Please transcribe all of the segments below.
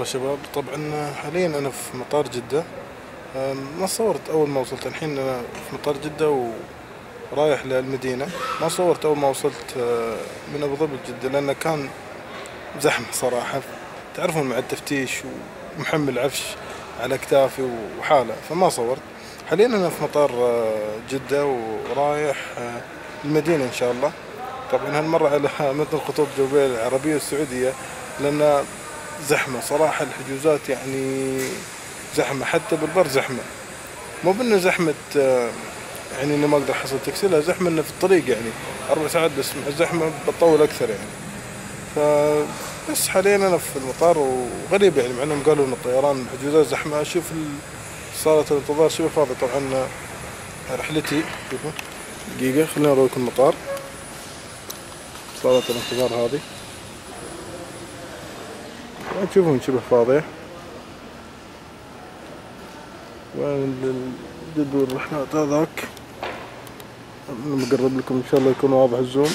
والله شباب، طبعا حاليا أنا في مطار جدة. ما صورت أول ما وصلت. الحين أنا في مطار جدة ورايح للمدينة. ما صورت أول ما وصلت من أبو ظبي لجدة لأنه كان زحمة صراحة. تعرفون مع التفتيش ومحمل عفش على أكتافي وحالة، فما صورت. حاليا أنا في مطار جدة ورايح المدينة إن شاء الله. طبعا هالمرة على متن الخطوط الجوية العربية والسعودية، لأن زحمة صراحة. الحجوزات يعني زحمة، حتى بالبر زحمة. مو بأنه زحمة يعني إني ما أقدر أحصل تاكسي، لا، زحمة إنه في الطريق يعني 4 ساعات، بس مع الزحمة بطول أكثر يعني. فبس حاليا أنا في المطار، وغريب يعني مع إنهم قالوا إن الطيران الحجوزات زحمة. أشوف صالة الانتظار شبه فاضي. طبعا رحلتي، شوفوا دقيقة خلينا أوريكم المطار. صالة الانتظار هذه تشوفون شبه فاضية. وين جدول الرحلات هذاك، أنا بقرب لكم إن شاء الله يكون واضح الزوم.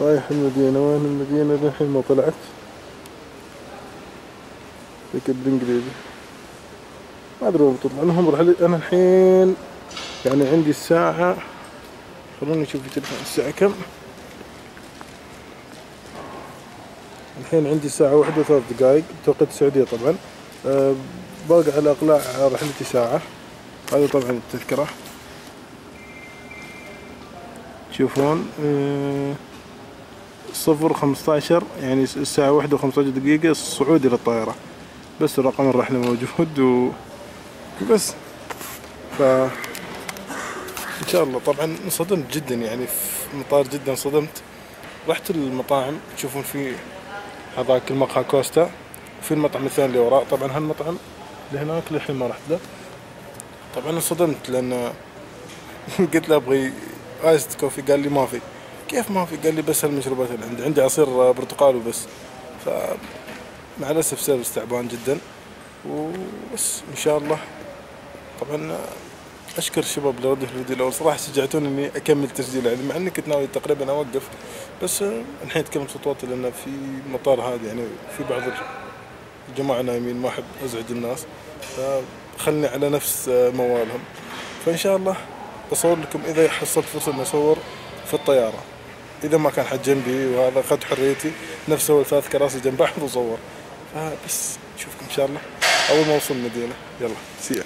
رايح المدينة. وين المدينة؟ للحين ما طلعت. ذيك بالإنجليزي ما أدري وين بتطلع. المهم رحلتي أنا الحين يعني عندي الساعة، خلوني نشوف في تلفون الساعة كم. الحين عندي الساعة 1 و3 دقايق بتوقيت السعودية طبعا. باقي على إقلاع رحلتي ساعة. هذه طبعا التذكرة، تشوفون 0:15 يعني الساعة 1 و15 دقيقة الصعود إلى الطائرة. بس رقم الرحلة موجود وبس. إن شاء الله. طبعا انصدمت جدا يعني في مطار جدا، انصدمت. رحت المطاعم، تشوفون في هذاك المقهى كوستا، وفي المطعم الثاني اللي وراء. طبعا هالمطعم اللي هناك للحين ما رحت له. طبعا انصدمت لأن قلت له أبغي آيست كوفي، قال لي ما في. كيف ما في؟ قال لي بس هالمشروبات اللي عندي عصير برتقال وبس. فمع الأسف سيرفيس تعبان جدا وبس. إن شاء الله. طبعا أشكر الشباب اللي ردوا في الفيديو الأول، صراحة شجعتوني إني أكمل تسجيل يعني، مع إني كنت ناوي تقريبا أوقف. بس الحين أتكلم صوت واطي لأن في مطار هذا يعني في بعض الجماعة نايمين، ما أحب أزعج الناس، فخلني على نفس موالهم. فإن شاء الله بصور لكم إذا حصلت فرصة إني أصور في الطيارة. إذا ما كان حد جنبي وهذا أخذت حريتي، نفس أول 3 كراسي جنب بعض وصور. فبس نشوفكم إن شاء الله أول ما أوصل المدينة. يلا سي